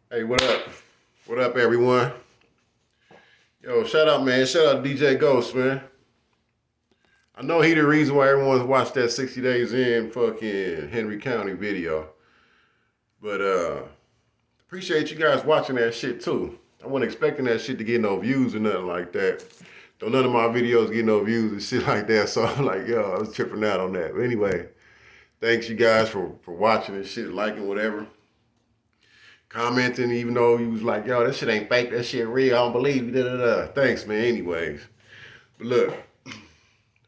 Hey, what up? What up, everyone? Yo, shout out, man. Shout out to DJ Ghost, man. I know he the reason why everyone's watched that 60 Days In fucking Henry County video. But appreciate you guys watching that shit too. I wasn't expecting that shit to get no views or nothing like that. Don't none of my videos get no views and shit like that. So I'm like, yo, I was tripping out on that. But anyway, thanks you guys for watching and shit, liking, whatever. Commenting, even though you was like, yo, that shit ain't fake, that shit real, I don't believe you, da da da. Thanks, man, anyways. But look,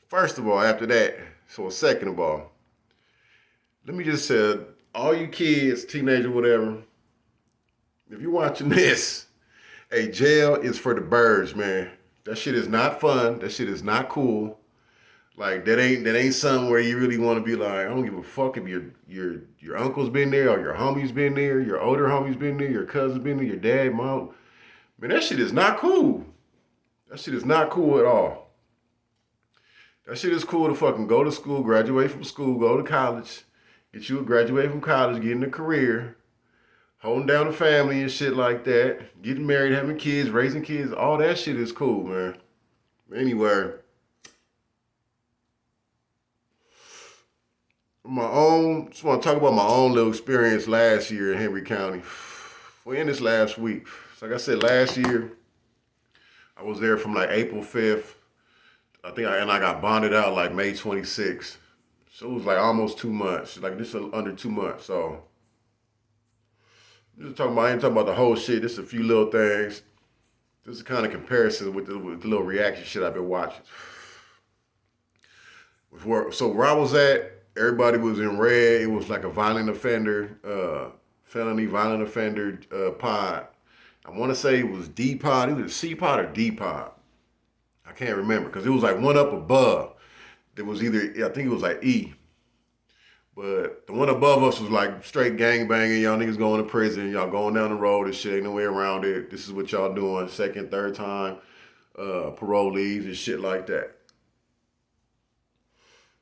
first of all, after that, so second of all, let me just say, all you kids, teenager, whatever, if you're watching this, hey, jail is for the birds, man. That shit is not fun. That shit is not cool. Like that ain't something where you really want to be like, I don't give a fuck if your uncle's been there or your homie's been there, your older homie's been there, your cousin's been there, your dad, mom. Man, that shit is not cool. That shit is not cool at all. That shit is cool to fucking go to school, graduate from school, go to college, get you a graduate from college, getting a career, holding down a family and shit like that, getting married, having kids, raising kids, all that shit is cool, man. Anyway, just want to talk about my own little experience last year in Henry County. Well, in this last week. So like I said, last year, I was there from like April 5th. I got bonded out like May 26th. So it was like almost 2 months, like just under 2 months. So I ain't talking about the whole shit, just a few little things. This is kind of comparison with the little reaction shit I've been watching. So where I was at, everybody was in red. It was like a violent offender, felony violent offender pod. I want to say it was D pod. It was C pod or D pod. I can't remember because it was like one up above. There was I think it was like E. But the one above us was like straight gang banging. Y'all niggas going to prison. Y'all going down the road and shit. Ain't no way around it. This is what y'all doing. Second, third time parolees and shit like that.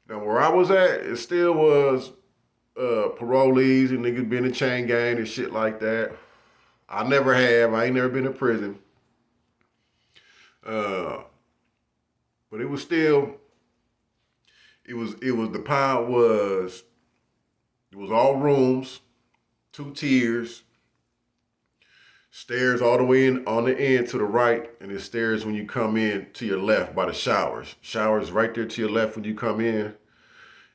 Now where I was at, it still was parolees and niggas been in chain gang and shit like that. I never have. I ain't never been in prison. Uh, but it was still. The pod was. It was all rooms, 2 tiers, stairs all the way in on the end to the right, and then stairs when you come in to your left by the showers. Showers right there to your left when you come in.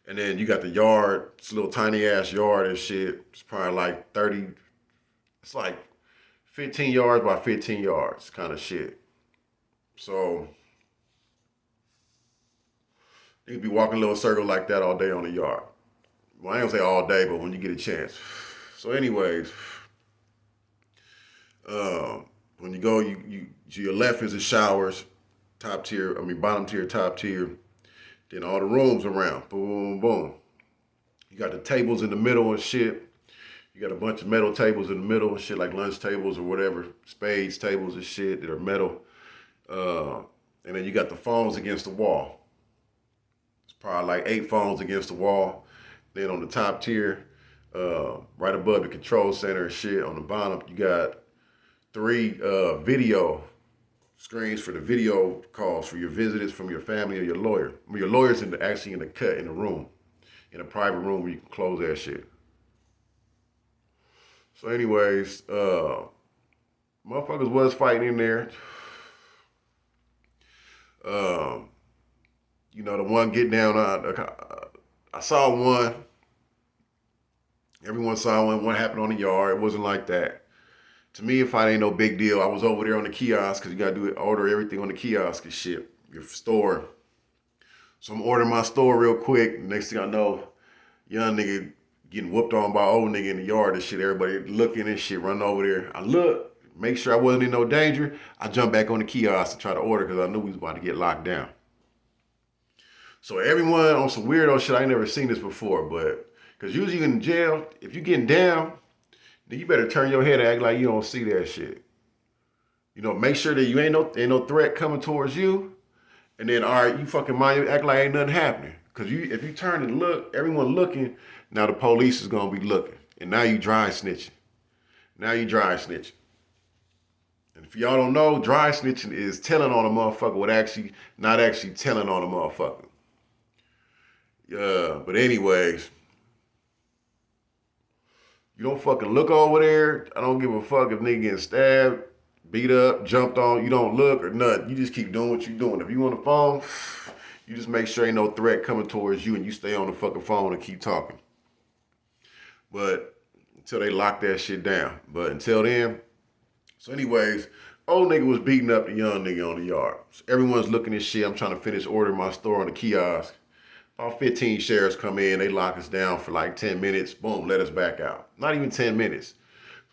And then you got the yard. It's a little tiny ass yard and shit. It's probably like 30, it's like 15 yards by 15 yards kind of shit. So you could be walking a little circle like that all day on the yard. Well, I ain't gonna say all day, but when you get a chance. So anyways, when you go, you to your left is the showers, top tier, bottom tier, top tier. Then all the rooms around, boom, boom, boom. You got the tables in the middle and shit. You got a bunch of metal tables in the middle and shit, like lunch tables or whatever, spades tables and shit that are metal. And then you got the phones against the wall. It's probably like 8 phones against the wall. Then on the top tier, right above the control center and shit, on the bottom, you got 3 video screens for the video calls for your visitors from your family or your lawyer. Your lawyer's actually in the cut in the room, in a private room where you can close that shit. So anyways, motherfuckers was fighting in there. The one get down, I saw one. Everyone saw one. What happened on the yard? It wasn't like that. To me, if I ain't no big deal, I was over there on the kiosk because you gotta order everything on the kiosk and shit. Your store. So I'm ordering my store real quick. Next thing I know, young nigga getting whooped on by old nigga in the yard and shit. Everybody looking and shit, running over there. I look, make sure I wasn't in no danger. I jumped back on the kiosk to try to order because I knew we was about to get locked down. So everyone on some weirdo shit, I ain't never seen this before, but because usually in jail, if you getting down, then you better turn your head and act like you don't see that shit. Make sure that you ain't no threat coming towards you. And then, all right, you fucking mind you, act like ain't nothing happening. Because if you turn and look, everyone looking, now the police is going to be looking. And now you dry snitching. Now you dry snitching. And if y'all don't know, dry snitching is telling on a motherfucker with actually not actually telling on a motherfucker. But anyways, you don't fucking look over there. I don't give a fuck if nigga getting stabbed, beat up, jumped on. You don't look or nothing. You just keep doing what you're doing. If you on the phone, you just make sure ain't no threat coming towards you and you stay on the fucking phone and keep talking. But until they lock that shit down. But until then, so anyways, old nigga was beating up the young nigga on the yard. So everyone's looking at shit. I'm trying to finish ordering my store on the kiosk. About 15 sheriffs come in. They lock us down for like 10 minutes. Boom, let us back out. Not even 10 minutes.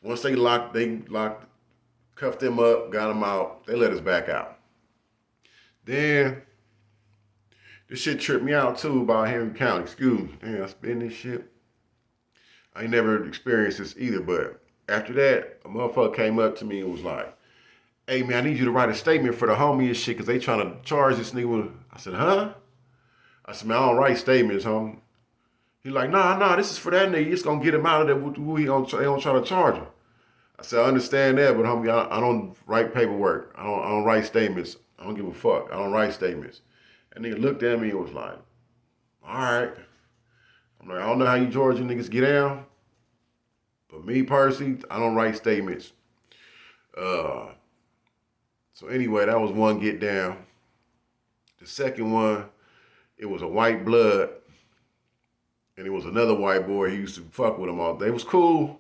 Once they cuffed them up, got them out. They let us back out. Then this shit tripped me out too about Henry County. Excuse me. Damn, I spin this shit. I ain't never experienced this either, but after that, a motherfucker came up to me and was like, hey man, I need you to write a statement for the homie and shit, cause they trying to charge this nigga with. I said, huh? I said, man, I don't write statements, homie. He like, nah, this is for that nigga. You just gonna get him out of there. They don't try to charge him. I said, I understand that, but homie, I don't write paperwork. I don't write statements. I don't give a fuck. I don't write statements. And nigga looked at me and was like, all right. I'm like, I don't know how you Georgia niggas get down, but me personally, I don't write statements. So anyway, that was one get down. The second one, it was a white blood, and it was another white boy. He used to fuck with him all day. It was cool.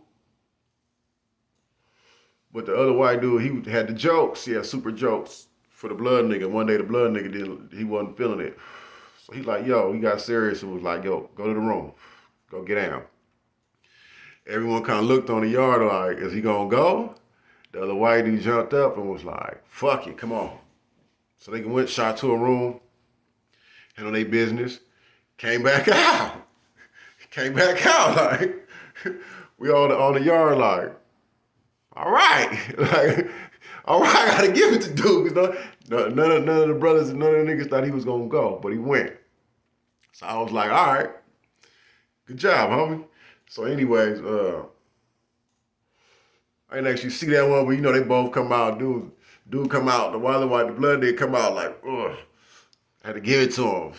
But the other white dude, he had the jokes. He had super jokes for the blood nigga. One day the blood nigga he wasn't feeling it. So he like, yo, he got serious and was like, yo, go to the room. Go get down. Everyone kind of looked on the yard like, is he gonna go? The other white dude jumped up and was like, fuck it, come on. So they went, shot to a room, handled their business, came back out. Like, we all on the yard like, all right. Like, all right, I gotta give it to dude. Cause none of the brothers and none of the niggas thought he was gonna go, but he went. So I was like, all right, good job, homie. So anyways, I didn't actually see that one, but you know, they both come out. Dude come out, the blood did come out like, ugh. I had to give it to him.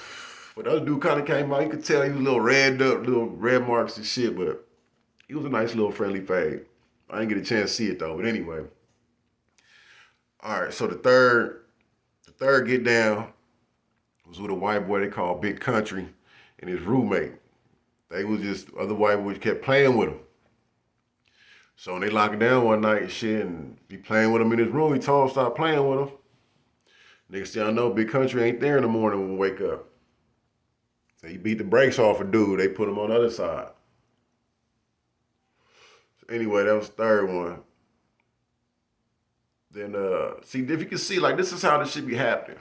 But the other dude kind of came out, you could tell he was a little red up, little red marks and shit, but he was a nice little friendly fade. I didn't get a chance to see it though, but anyway. All right, so the third get down was with a white boy they called Big Country and his roommate. They was just, other white boys kept playing with him. So when they locked him down one night and shit and be playing with him in his room, he told him stop playing with him. Next thing I know, Big Country ain't there in the morning when we wake up. So he beat the brakes off a dude. They put him on the other side. So anyway, that was the third one. Then, see, if you can see, like, this is how this shit be happening.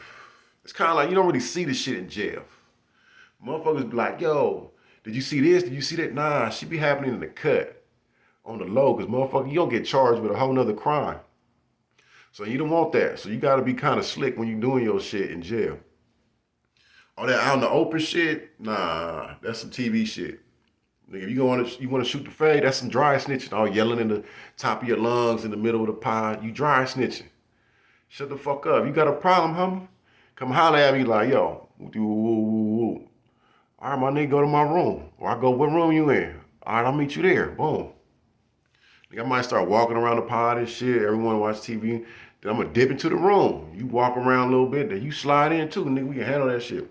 It's kind of like you don't really see the shit in jail. Motherfuckers be like, yo, did you see this? Did you see that? Nah, shit be happening in the cut on the low because, motherfucker, you don't get charged with a whole nother crime. So you don't want that. So you got to be kind of slick when you're doing your shit in jail. All that out in the open shit, nah, that's some TV shit. Nigga, if you want to shoot the fade, that's some dry snitching. All yelling in the top of your lungs in the middle of the pod. You dry snitching. Shut the fuck up. You got a problem, homie? Come holler at me like, yo, all right, my nigga, go to my room. Or I go, what room you in? All right, I'll meet you there. Boom. Nigga, I might start walking around the pod and shit. Everyone watch TV. Then I'm going to dip into the room. You walk around a little bit. Then you slide in too, nigga. We can handle that shit.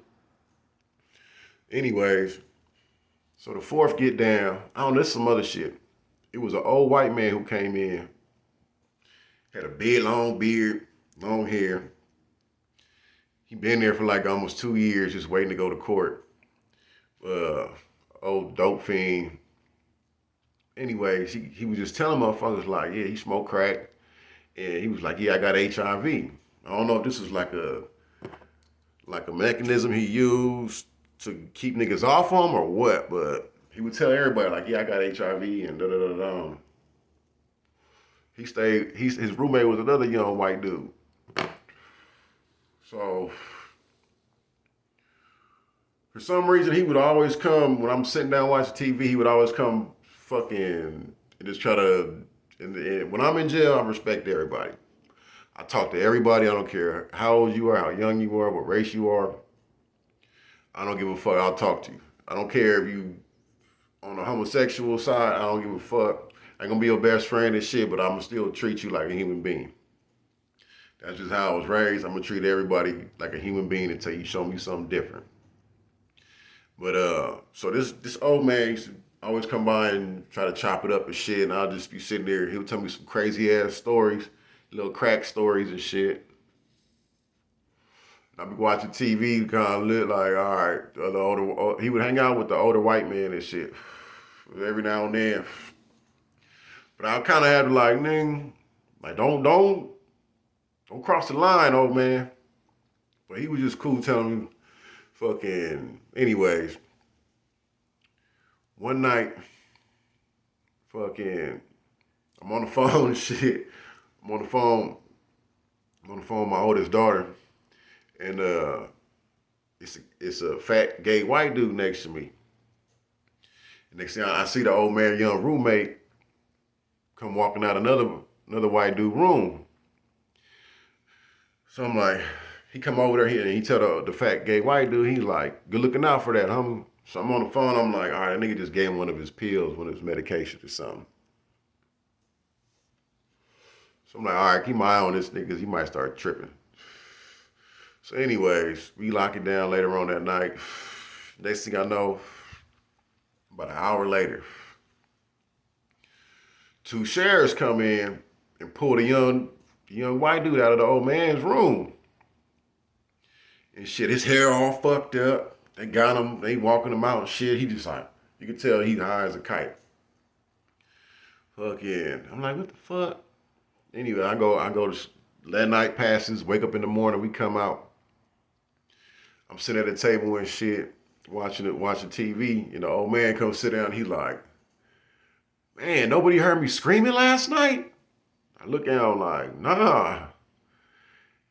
Anyways, so the fourth get down. I don't know, there's some other shit. It was an old white man who came in. Had a big, long beard, long hair. He been there for like almost 2 years just waiting to go to court. Old dope fiend. Anyways, he was just telling motherfuckers like, yeah, he smoked crack. And he was like, yeah, I got HIV. I don't know if this was like a mechanism he used to keep niggas off him or what, but he would tell everybody like, yeah, I got HIV and da-da-da-da. His roommate was another young white dude. So for some reason, he would always come, when I'm sitting down watching TV, he would always come fucking and just try to And when I'm in jail, I respect everybody. I talk to everybody. I don't care how old you are, how young you are, what race you are. I don't give a fuck. I'll talk to you. I don't care if you on the homosexual side. I don't give a fuck. I ain't gonna be your best friend and shit, but I'm gonna still treat you like a human being. That's just how I was raised. I'm gonna treat everybody like a human being until you show me something different. But so this old man used to always come by and try to chop it up and shit, and I'll just be sitting there. He'll tell me some crazy ass stories, little crack stories and shit. And I'll be watching TV, kind of look like, all right, he would hang out with the older white man and shit every now and then. But I kind of had to like, like don't cross the line, old man. But he was just cool telling me, fucking, anyways. One night, fucking, I'm on the phone and shit. I'm on the phone with my oldest daughter, and it's a fat gay white dude next to me. And next thing I see the old man, young roommate, come walking out another white dude room. So I'm like, he come over there and he tell the fat gay white dude, he's like, good looking out for that, homie. So I'm on the phone, I'm like, all right, that nigga just gave him one of his pills, one of his medications or something. So I'm like, all right, keep my eye on this nigga because he might start tripping. So anyways, we lock it down later on that night. Next thing I know, about an hour later, two sheriffs come in and pull the young white dude out of the old man's room. And shit, his hair all fucked up. They got him, they walking him out and shit. He just like, you can tell he's high as a kite. Fucking, I'm like, what the fuck? Anyway, I go to, that night passes, wake up in the morning, we come out. I'm sitting at the table and shit, watching TV, and the old man comes sit down, he's like, man, nobody heard me screaming last night? I look at him like, nah.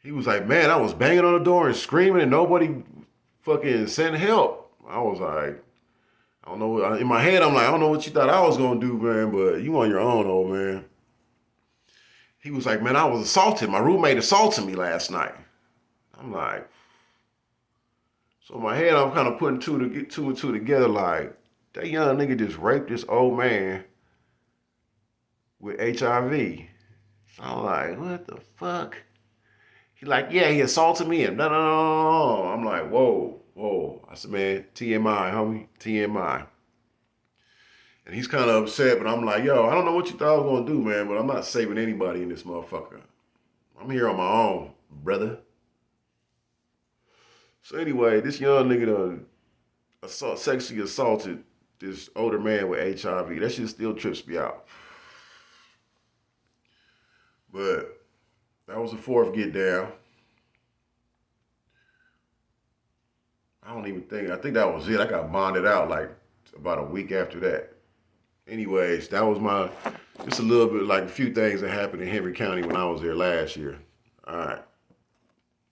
He was like, man, I was banging on the door and screaming and nobody fucking sent help. I was like, I don't know. In my head, I'm like, I don't know what you thought I was going to do, man, but you on your own, old man. He was like, man, I was assaulted. My roommate assaulted me last night. I'm like, so in my head, I'm kind of putting two and two together like, that young nigga just raped this old man with HIV. So I'm like, what the fuck? He like, yeah, he assaulted me and no. I'm like, whoa. I said, man, TMI, homie, TMI. And he's kind of upset, but I'm like, yo, I don't know what you thought I was going to do, man, but I'm not saving anybody in this motherfucker. I'm here on my own, brother. So anyway, this young nigga sexually assaulted this older man with HIV. That shit still trips me out. But that was the fourth get down. I think that was it. I got bonded out like about a week after that. Anyways, that was just a little bit like a few things that happened in Henry County when I was there last year. All right.